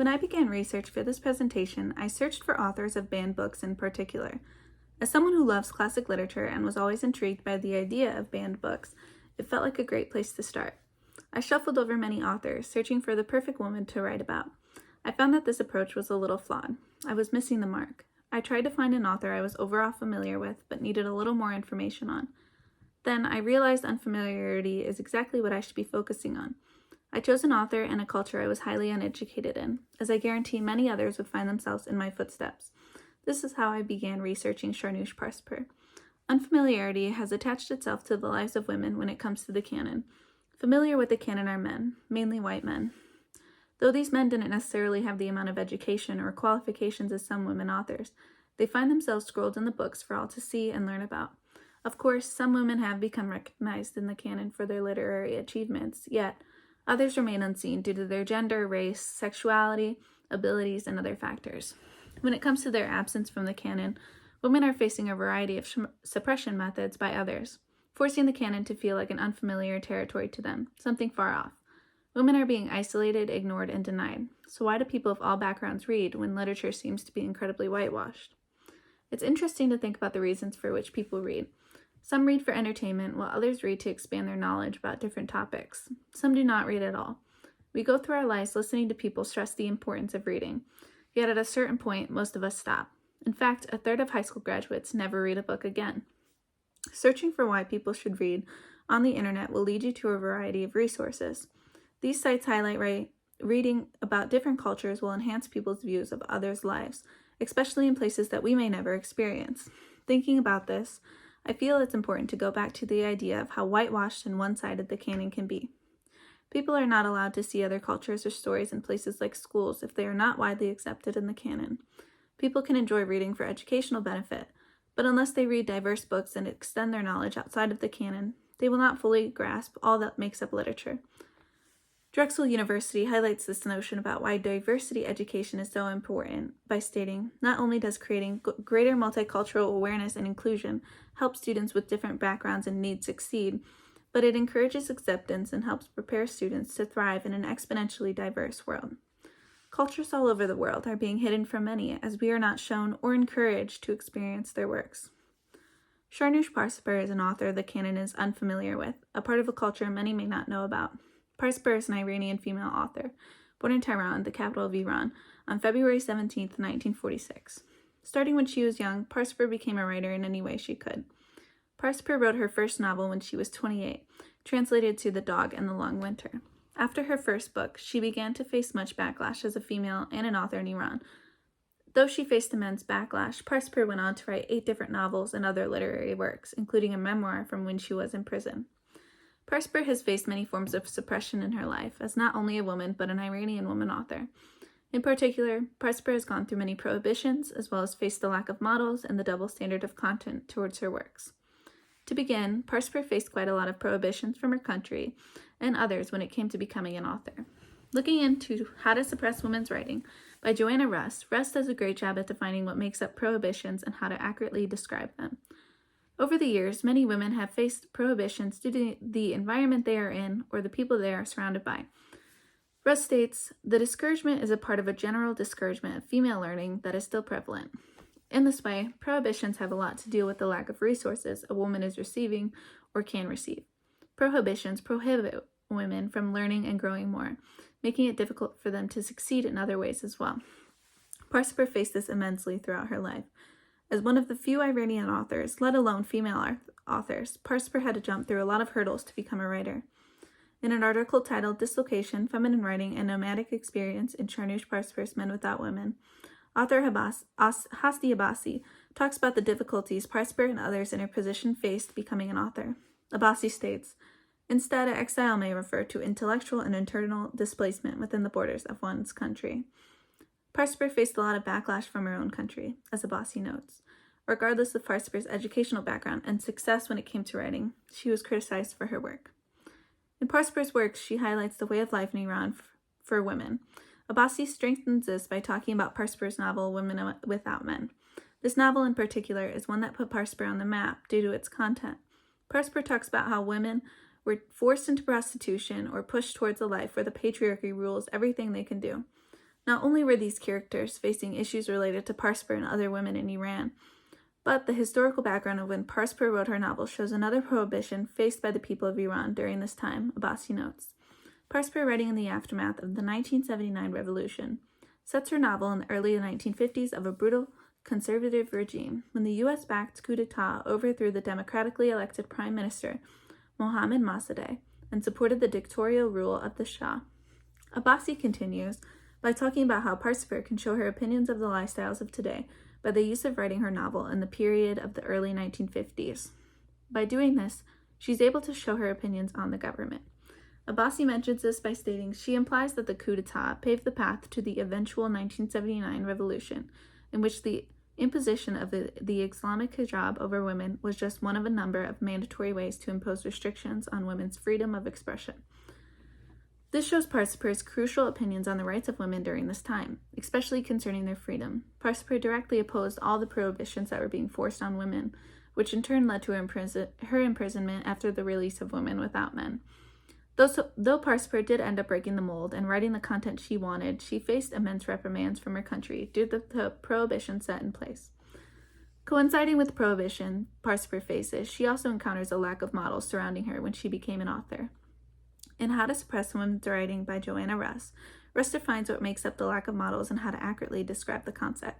When I began research for this presentation, I searched for authors of banned books in particular. As someone who loves classic literature and was always intrigued by the idea of banned books, it felt like a great place to start. I shuffled over many authors, searching for the perfect woman to write about. I found that this approach was a little flawed. I was missing the mark. I tried to find an author I was overall familiar with, but needed a little more information on. Then I realized unfamiliarity is exactly what I should be focusing on. I chose an author and a culture I was highly uneducated in, as I guarantee many others would find themselves in my footsteps. This is how I began researching Shahrnush Parsipur. Unfamiliarity has attached itself to the lives of women when it comes to the canon. Familiar with the canon are men, mainly white men. Though these men didn't necessarily have the amount of education or qualifications as some women authors, they find themselves scrolled in the books for all to see and learn about. Of course, some women have become recognized in the canon for their literary achievements, yet others remain unseen due to their gender, race, sexuality, abilities, and other factors. When it comes to their absence from the canon, women are facing a variety of suppression methods by others, forcing the canon to feel like an unfamiliar territory to them, something far off. Women are being isolated, ignored, and denied. So why do people of all backgrounds read when literature seems to be incredibly whitewashed? It's interesting to think about the reasons for which people read. Some read for entertainment, while others read to expand their knowledge about different topics. Some do not read at all. We go through our lives listening to people stress the importance of reading, yet at a certain point, most of us stop. In fact, a third of high school graduates never read a book again. Searching for why people should read on the internet will lead you to a variety of resources. These sites highlight reading about different cultures will enhance people's views of others' lives, especially in places that we may never experience. Thinking about this, I feel it's important to go back to the idea of how whitewashed and one-sided the canon can be. People are not allowed to see other cultures or stories in places like schools if they are not widely accepted in the canon. People can enjoy reading for educational benefit, but unless they read diverse books and extend their knowledge outside of the canon, they will not fully grasp all that makes up literature. Drexel University highlights this notion about why diversity education is so important by stating, not only does creating greater multicultural awareness and inclusion help students with different backgrounds and needs succeed, but it encourages acceptance and helps prepare students to thrive in an exponentially diverse world. Cultures all over the world are being hidden from many as we are not shown or encouraged to experience their works. Shahrnush Parsipur is an author the canon is unfamiliar with, a part of a culture many may not know about. Parsipur is an Iranian female author, born in Tehran, the capital of Iran, on February 17, 1946. Starting when she was young, Parsipur became a writer in any way she could. Parsipur wrote her first novel when she was 28, translated to The Dog and the Long Winter. After her first book, she began to face much backlash as a female and an author in Iran. Though she faced immense backlash, Parsipur went on to write 8 different novels and other literary works, including a memoir from when she was in prison. Parsipur has faced many forms of suppression in her life, as not only a woman, but an Iranian woman author. In particular, Parsipur has gone through many prohibitions, as well as faced the lack of models and the double standard of content towards her works. To begin, Parsipur faced quite a lot of prohibitions from her country and others when it came to becoming an author. Looking into How to Suppress Women's Writing by Joanna Russ does a great job at defining what makes up prohibitions and how to accurately describe them. Over the years, many women have faced prohibitions due to the environment they are in or the people they are surrounded by. Russ states, the discouragement is a part of a general discouragement of female learning that is still prevalent. In this way, prohibitions have a lot to do with the lack of resources a woman is receiving or can receive. Prohibitions prohibit women from learning and growing more, making it difficult for them to succeed in other ways as well. Parsipur faced this immensely throughout her life. As one of the few Iranian authors, let alone female authors, Parsipur had to jump through a lot of hurdles to become a writer. In an article titled Dislocation, Feminine Writing, and Nomadic Experience in Shahrnush Parsipur's Men Without Women, author Hasti Abbasi talks about the difficulties Parsipur and others in her position faced becoming an author. Abbasi states, instead, exile may refer to intellectual and internal displacement within the borders of one's country. Parsipur faced a lot of backlash from her own country, as Abbasi notes. Regardless of Parsipur's educational background and success when it came to writing, she was criticized for her work. In Parsipur's works, she highlights the way of life in Iran for women. Abbasi strengthens this by talking about Parsipur's novel, Women Without Men. This novel in particular is one that put Parsipur on the map due to its content. Parsipur talks about how women were forced into prostitution or pushed towards a life where the patriarchy rules everything they can do. Not only were these characters facing issues related to Parsipur and other women in Iran, but the historical background of when Parsipur wrote her novel shows another prohibition faced by the people of Iran during this time, Abbasi notes. Parsipur, writing in the aftermath of the 1979 revolution, sets her novel in the early 1950s of a brutal conservative regime when the U.S.-backed coup d'etat overthrew the democratically elected Prime Minister Mohammad Mossadegh and supported the dictatorial rule of the Shah. Abbasi continues by talking about how Parsipur can show her opinions of the lifestyles of today by the use of writing her novel in the period of the early 1950s. By doing this, she's able to show her opinions on the government. Abbasi mentions this by stating she implies that the coup d'etat paved the path to the eventual 1979 revolution, in which the imposition of the Islamic hijab over women was just one of a number of mandatory ways to impose restrictions on women's freedom of expression. This shows Parsipur's crucial opinions on the rights of women during this time, especially concerning their freedom. Parsipur directly opposed all the prohibitions that were being forced on women, which in turn led to her imprisonment after the release of Women Without Men. Though Parsipur did end up breaking the mold and writing the content she wanted, she faced immense reprimands from her country due to the prohibition set in place. Coinciding with the prohibition Parsipur faces, she also encounters a lack of models surrounding her when she became an author. In How to Suppress Women's Writing by Joanna Russ, Russ defines what makes up the lack of models and how to accurately describe the concept.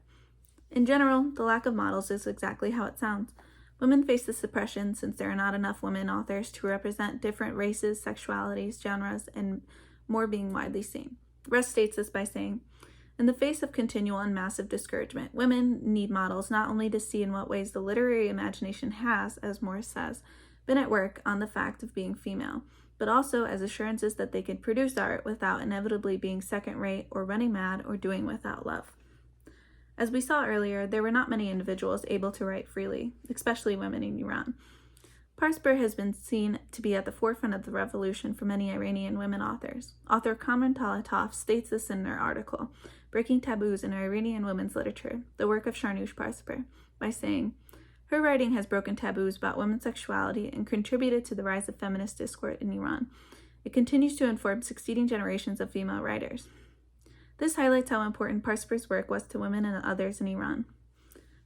In general, the lack of models is exactly how it sounds. Women face the suppression since there are not enough women authors to represent different races, sexualities, genres, and more being widely seen. Russ states this by saying, in the face of continual and massive discouragement, women need models not only to see in what ways the literary imagination has, as Morris says, been at work on the fact of being female, but also as assurances that they can produce art without inevitably being second-rate or running mad or doing without love. As we saw earlier, there were not many individuals able to write freely, especially women in Iran. Parsipur has been seen to be at the forefront of the revolution for many Iranian women authors. Author Kamran Talatov states this in her article, Breaking Taboos in Iranian Women's Literature, the work of Shahrnush Parsipur, by saying, her writing has broken taboos about women's sexuality and contributed to the rise of feminist discourse in Iran. It continues to inform succeeding generations of female writers. This highlights how important Parsipur's work was to women and others in Iran.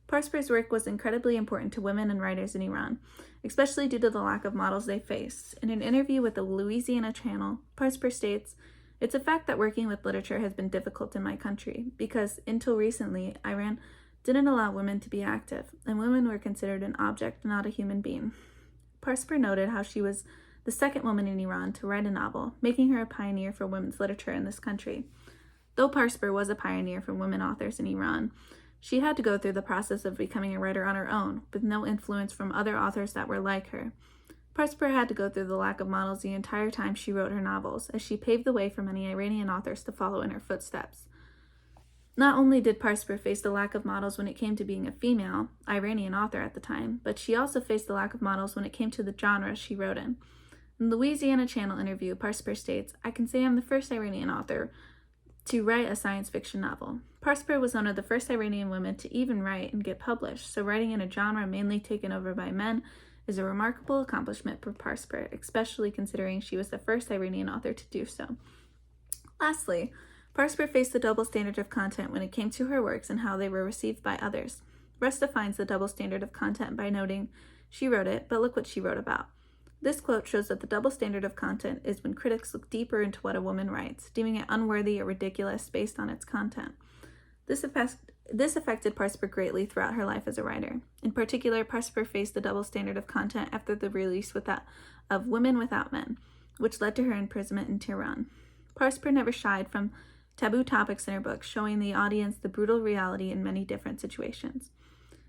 Parsipur's work was incredibly important to women and writers in Iran, especially due to the lack of models they faced. In an interview with the Louisiana Channel, Parsipur states, it's a fact that working with literature has been difficult in my country, because until recently, Iran didn't allow women to be active, and women were considered an object, not a human being. Parsipur noted how she was the second woman in Iran to write a novel, making her a pioneer for women's literature in this country. Though Parsipur was a pioneer for women authors in Iran, she had to go through the process of becoming a writer on her own, with no influence from other authors that were like her. Parsipur had to go through the lack of models the entire time she wrote her novels, as she paved the way for many Iranian authors to follow in her footsteps. Not only did Parsipur face the lack of models when it came to being a female, Iranian author at the time, but she also faced the lack of models when it came to the genre she wrote in. In the Louisiana Channel interview, Parsipur states, I can say I'm the first Iranian author to write a science fiction novel. Parsipur was one of the first Iranian women to even write and get published, so writing in a genre mainly taken over by men is a remarkable accomplishment for Parsipur, especially considering she was the first Iranian author to do so. Lastly, Parsipur faced the double standard of content when it came to her works and how they were received by others. Russ defines the double standard of content by noting, she wrote it, but look what she wrote about. This quote shows that the double standard of content is when critics look deeper into what a woman writes, deeming it unworthy or ridiculous based on its content. This affected Parsipur greatly throughout her life as a writer. In particular, Parsipur faced the double standard of content after the release of Women Without Men, which led to her imprisonment in Tehran. Parsipur never shied from taboo topics in her books, showing the audience the brutal reality in many different situations.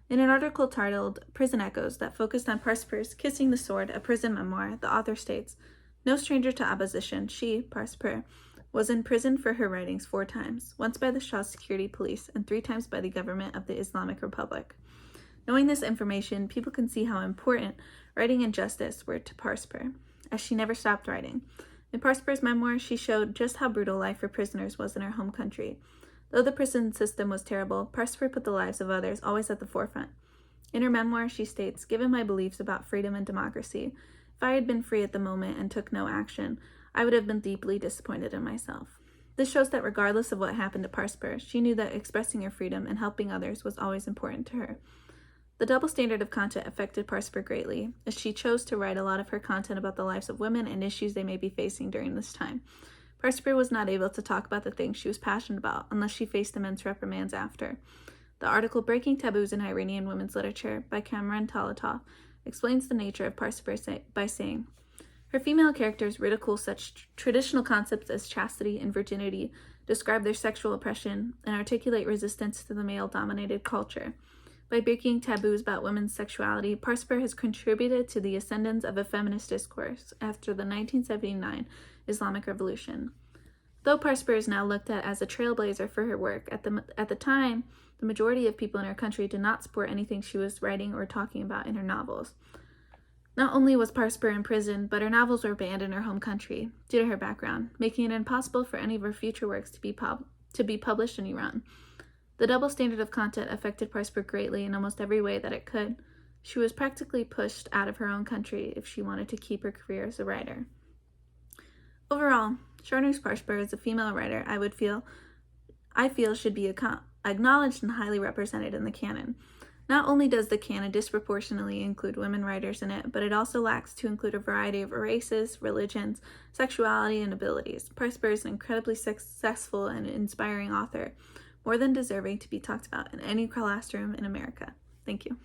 In an article titled Prison Echoes that focused on Parsipur's Kissing the Sword, a prison memoir, the author states, no stranger to opposition, she, Parsipur, was imprisoned for her writings 4 times, once by the Shah's security police and 3 times by the government of the Islamic Republic. Knowing this information, people can see how important writing and justice were to Parsipur, as she never stopped writing. In Parsipur's memoir, she showed just how brutal life for prisoners was in her home country. Though the prison system was terrible, Parsipur put the lives of others always at the forefront. In her memoir, she states, given my beliefs about freedom and democracy, if I had been free at the moment and took no action, I would have been deeply disappointed in myself. This shows that regardless of what happened to Parsipur, she knew that expressing her freedom and helping others was always important to her. The double standard of content affected Parsipur greatly, as she chose to write a lot of her content about the lives of women and issues they may be facing during this time. Parsipur was not able to talk about the things she was passionate about unless she faced immense reprimands after. The article Breaking Taboos in Iranian Women's Literature by Kamran Talatov explains the nature of Parsipur by saying, her female characters ridicule such traditional concepts as chastity and virginity, describe their sexual oppression, and articulate resistance to the male-dominated culture. By breaking taboos about women's sexuality, Parsipur has contributed to the ascendance of a feminist discourse after the 1979 Islamic Revolution. Though Parsipur is now looked at as a trailblazer for her work, at the time, the majority of people in her country did not support anything she was writing or talking about in her novels. Not only was Parsipur imprisoned, but her novels were banned in her home country due to her background, making it impossible for any of her future works to be published in Iran. The double standard of content affected Parsipur greatly in almost every way that it could. She was practically pushed out of her own country if she wanted to keep her career as a writer. Overall, Shahrnush Parsipur is a female writer I feel should be acknowledged and highly represented in the canon. Not only does the canon disproportionately include women writers in it, but it also lacks to include a variety of races, religions, sexuality, and abilities. Parsipur is an incredibly successful and inspiring author, more than deserving to be talked about in any classroom in America. Thank you.